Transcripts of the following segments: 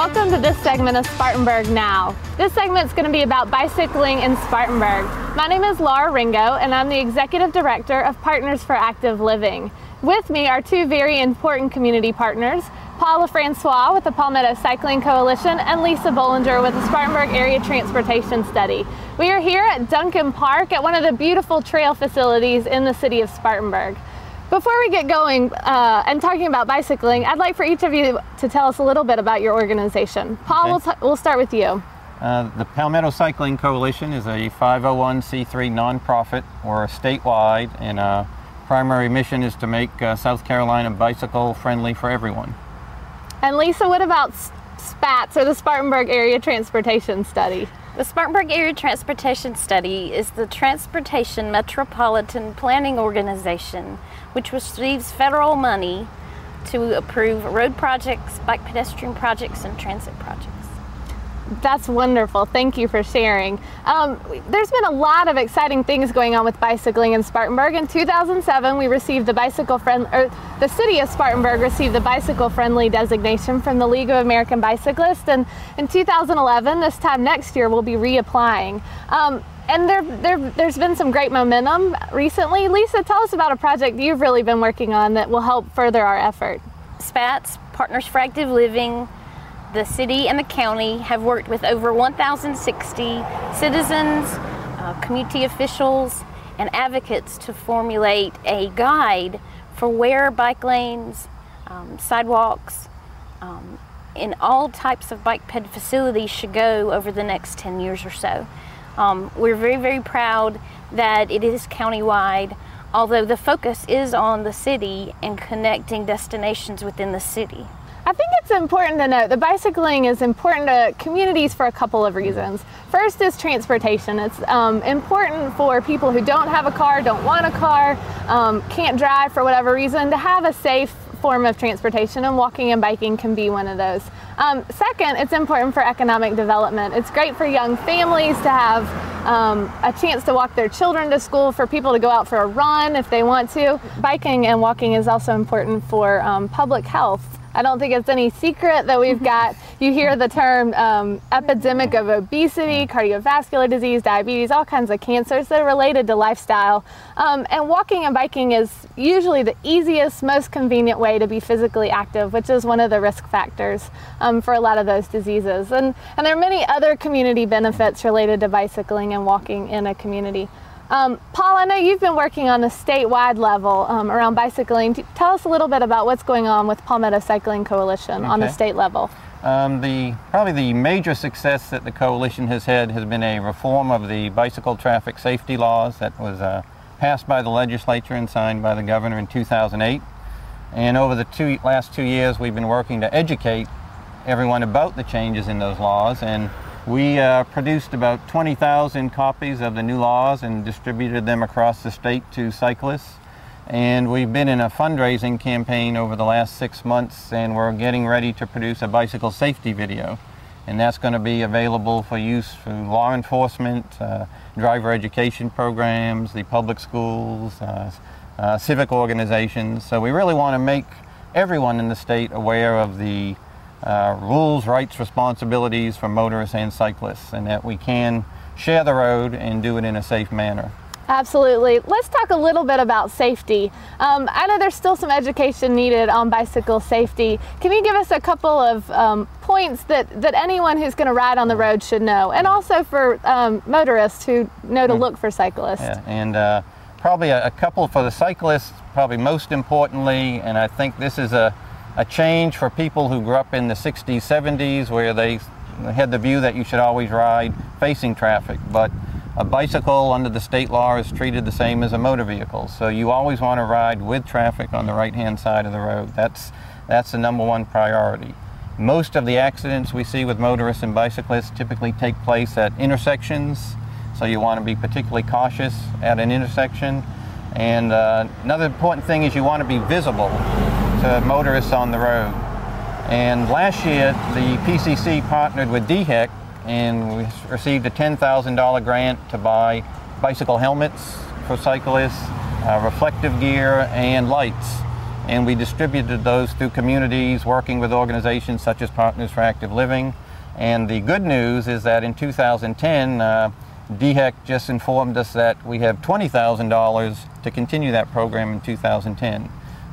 Welcome to this segment of Spartanburg Now. This segment is going to be about bicycling in Spartanburg. My name is Laura Ringo, and I'm the Executive Director of Partners for Active Living. With me are two very important community partners, Paula Francois with the Palmetto Cycling Coalition and Lisa Bollinger with the Spartanburg Area Transportation Study. We are here at Duncan Park at one of the beautiful trail facilities in the city of Spartanburg. Before we get going and talking about bicycling, I'd like for each of you to tell us a little bit about your organization. Paul, Okay. we'll start with you. The Palmetto Cycling Coalition is a 501c3 nonprofit. We're statewide, and our primary mission is to make South Carolina bicycle friendly for everyone. And Lisa, what about SPATS, or the Spartanburg Area Transportation Study? The Spartanburg Area Transportation Study is the Transportation Metropolitan Planning Organization, which receives federal money to approve road projects, bike pedestrian projects, and transit projects. That's wonderful. Thank you for sharing. There's been a lot of exciting things going on with bicycling in Spartanburg. In 2007, we received the city of Spartanburg received the bicycle friendly designation from the League of American Bicyclists, and in 2011, this time next year, we'll be reapplying. And there's been some great momentum recently. Lisa, tell us about a project you've really been working on that will help further our effort. SPATS, Partners for Active Living, the city and the county have worked with over 1,060 citizens, community officials, and advocates to formulate a guide for where bike lanes, sidewalks, and all types of bike ped facilities should go over the next 10 years or so. We're very, very proud that it is countywide, although the focus is on the city and connecting destinations within the city. I think it's important to note that bicycling is important to communities for a couple of reasons. First is transportation. It's important for people who don't have a car, don't want a car, can't drive for whatever reason, to have a safe form of transportation, and walking and biking can be one of those. Second, it's important for economic development. It's great for young families to have a chance to walk their children to school, for people to go out for a run if they want to. Biking and walking is also important for public health. I don't think it's any secret that we've got, you hear the term epidemic of obesity, cardiovascular disease, diabetes, all kinds of cancers that are related to lifestyle. And walking and biking is usually the easiest, most convenient way to be physically active, which is one of the risk factors for a lot of those diseases. And there are many other community benefits related to bicycling and walking in a community. Paul, I know you've been working on a statewide level around bicycling. Tell us a little bit about what's going on with Palmetto Cycling Coalition on the state level. Probably the major success that the coalition has had has been a reform of the bicycle traffic safety laws that was passed by the legislature and signed by the governor in 2008. And over the last 2 years, we've been working to educate everyone about the changes in those laws. And we produced about 20,000 copies of the new laws and distributed them across the state to cyclists. And we've been in a fundraising campaign over the last 6 months, and we're getting ready to produce a bicycle safety video. And that's going to be available for use through law enforcement, driver education programs, the public schools, civic organizations. So we really want to make everyone in the state aware of the rules, rights, responsibilities for motorists and cyclists, and that we can share the road and do it in a safe manner. Absolutely. Let's talk a little bit about safety. I know there's still some education needed on bicycle safety. Can you give us a couple of points that anyone who's going to ride on the road should know, and also for motorists who know to look for cyclists? Yeah, and probably a couple for the cyclists, probably most importantly, and I think this is a change for people who grew up in the 60s, 70s, where they had the view that you should always ride facing traffic. But a bicycle under the state law is treated the same as a motor vehicle. So you always want to ride with traffic on the right-hand side of the road. That's the #1 priority. Most of the accidents we see with motorists and bicyclists typically take place at intersections. So you want to be particularly cautious at an intersection. And another important thing is you want to be visible to motorists on the road. And last year, the PCC partnered with DHEC, and we received a $10,000 grant to buy bicycle helmets for cyclists, reflective gear, and lights. and we distributed those through communities, working with organizations such as Partners for Active Living. And the good news is that in 2010, DHEC just informed us that we have $20,000 to continue that program in 2010.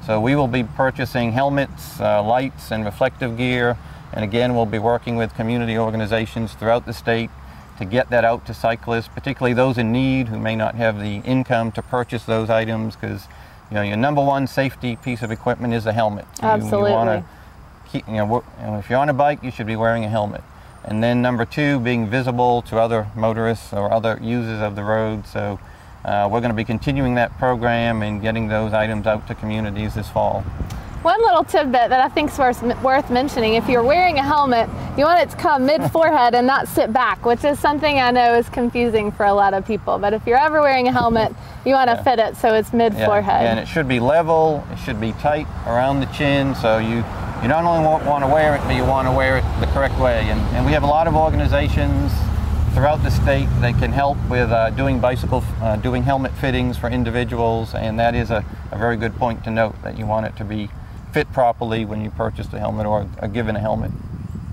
So we will be purchasing helmets, lights, and reflective gear. And again, we'll be working with community organizations throughout the state to get that out to cyclists, particularly those in need who may not have the income to purchase those items, because your number one safety piece of equipment is a helmet. Absolutely. You want to keep, if you're on a bike, you should be wearing a helmet. And then number two, being visible to other motorists or other users of the road. So we're going to be continuing that program and getting those items out to communities this fall. One little tidbit that I think is worth mentioning, if you're wearing a helmet, you want it to come mid-forehead and not sit back, which is something I know is confusing for a lot of people. But if you're ever wearing a helmet, you want to fit it so it's mid-forehead. Yeah, and it should be level, it should be tight around the chin, so you not only want to wear it, but you want to wear it the correct way. And we have a lot of organizations throughout the state that can help with doing helmet fittings for individuals, and that is a very good point to note, that you want it to be fit properly when you purchase the helmet or are given a helmet.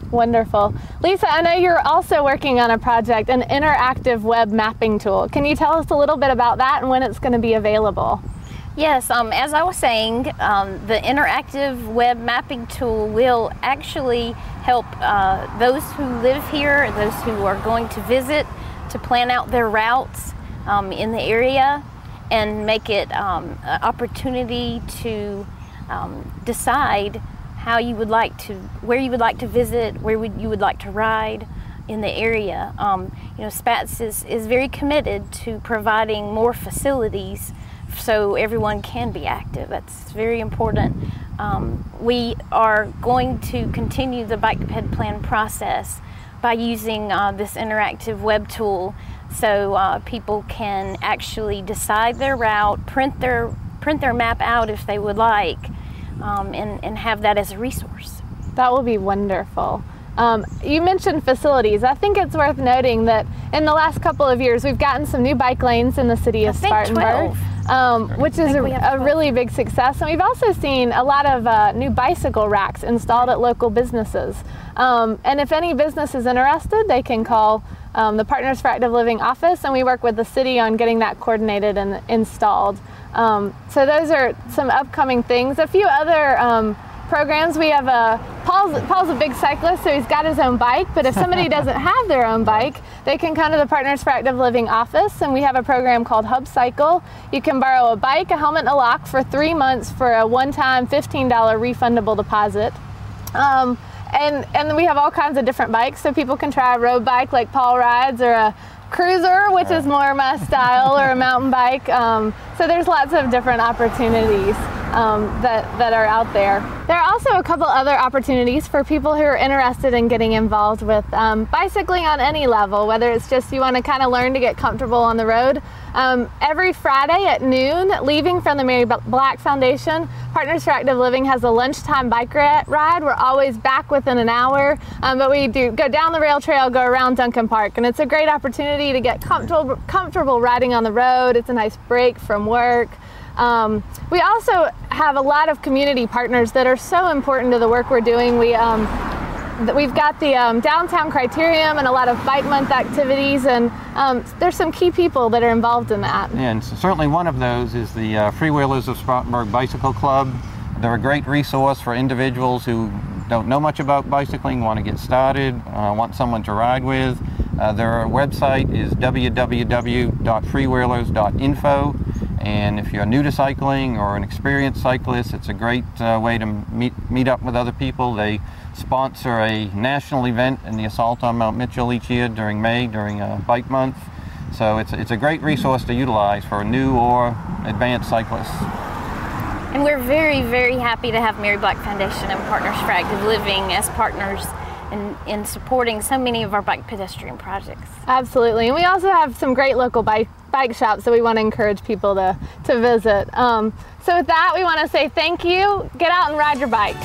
Wonderful. Lisa, I know you're also working on a project, an interactive web mapping tool. Can you tell us a little bit about that and when it's going to be available? Yes, as I was saying, the interactive web mapping tool will actually help those who live here, those who are going to visit, to plan out their routes in the area and make it an opportunity to decide how you would like to, where you would like to visit, where you would like to ride in the area. SPATS is very committed to providing more facilities so everyone can be active. That's very important. We are going to continue the bike ped plan process by using this interactive web tool, so people can actually decide their route, print their map out if they would like, and have that as a resource. That will be wonderful. You mentioned facilities. I think it's worth noting that in the last couple of years we've gotten some new bike lanes in the city of Spartanburg, which is a really big success. And we've also seen a lot of new bicycle racks installed at local businesses. And if any business is interested, they can call the Partners for Active Living office, and we work with the city on getting that coordinated and installed. So those are some upcoming things. A few other programs. We have Paul's a big cyclist, so he's got his own bike, but if somebody doesn't have their own bike, they can come to the Partners for Active Living office, and we have a program called Hub Cycle. You can borrow a bike, a helmet, and a lock for 3 months for a one-time $15 refundable deposit. And we have all kinds of different bikes, so people can try a road bike like Paul rides, or a cruiser, which is more my style, or a mountain bike. So there's lots of different opportunities that are out there. There are also a couple other opportunities for people who are interested in getting involved with bicycling on any level, whether it's just you want to kind of learn to get comfortable on the road. Every Friday at noon, leaving from the Mary Black Foundation, Partners for Active Living has a lunchtime bike ride. We're always back within an hour, but we do go down the rail trail, go around Duncan Park, and it's a great opportunity to get comfortable riding on the road. It's a nice break from work. We also have a lot of community partners that are so important to the work we're doing. We've got the downtown criterium and a lot of bike month activities, and there's some key people that are involved in that. Yeah, and certainly one of those is the Freewheelers of Spartanburg Bicycle Club. They're a great resource for individuals who don't know much about bicycling, want to get started, want someone to ride with. Their website is www.freewheelers.info. And if you're new to cycling or an experienced cyclist, it's a great way to meet up with other people. They sponsor a national event in the Assault on Mount Mitchell each year during May, during Bike Month. So it's a great resource to utilize for new or advanced cyclists. And we're very, very happy to have Mary Black Foundation and Partners for Active Living as partners in supporting so many of our bike pedestrian projects. Absolutely, and we also have some great local bike shops that we want to encourage people to visit. So with that, we want to say thank you. Get out and ride your bike.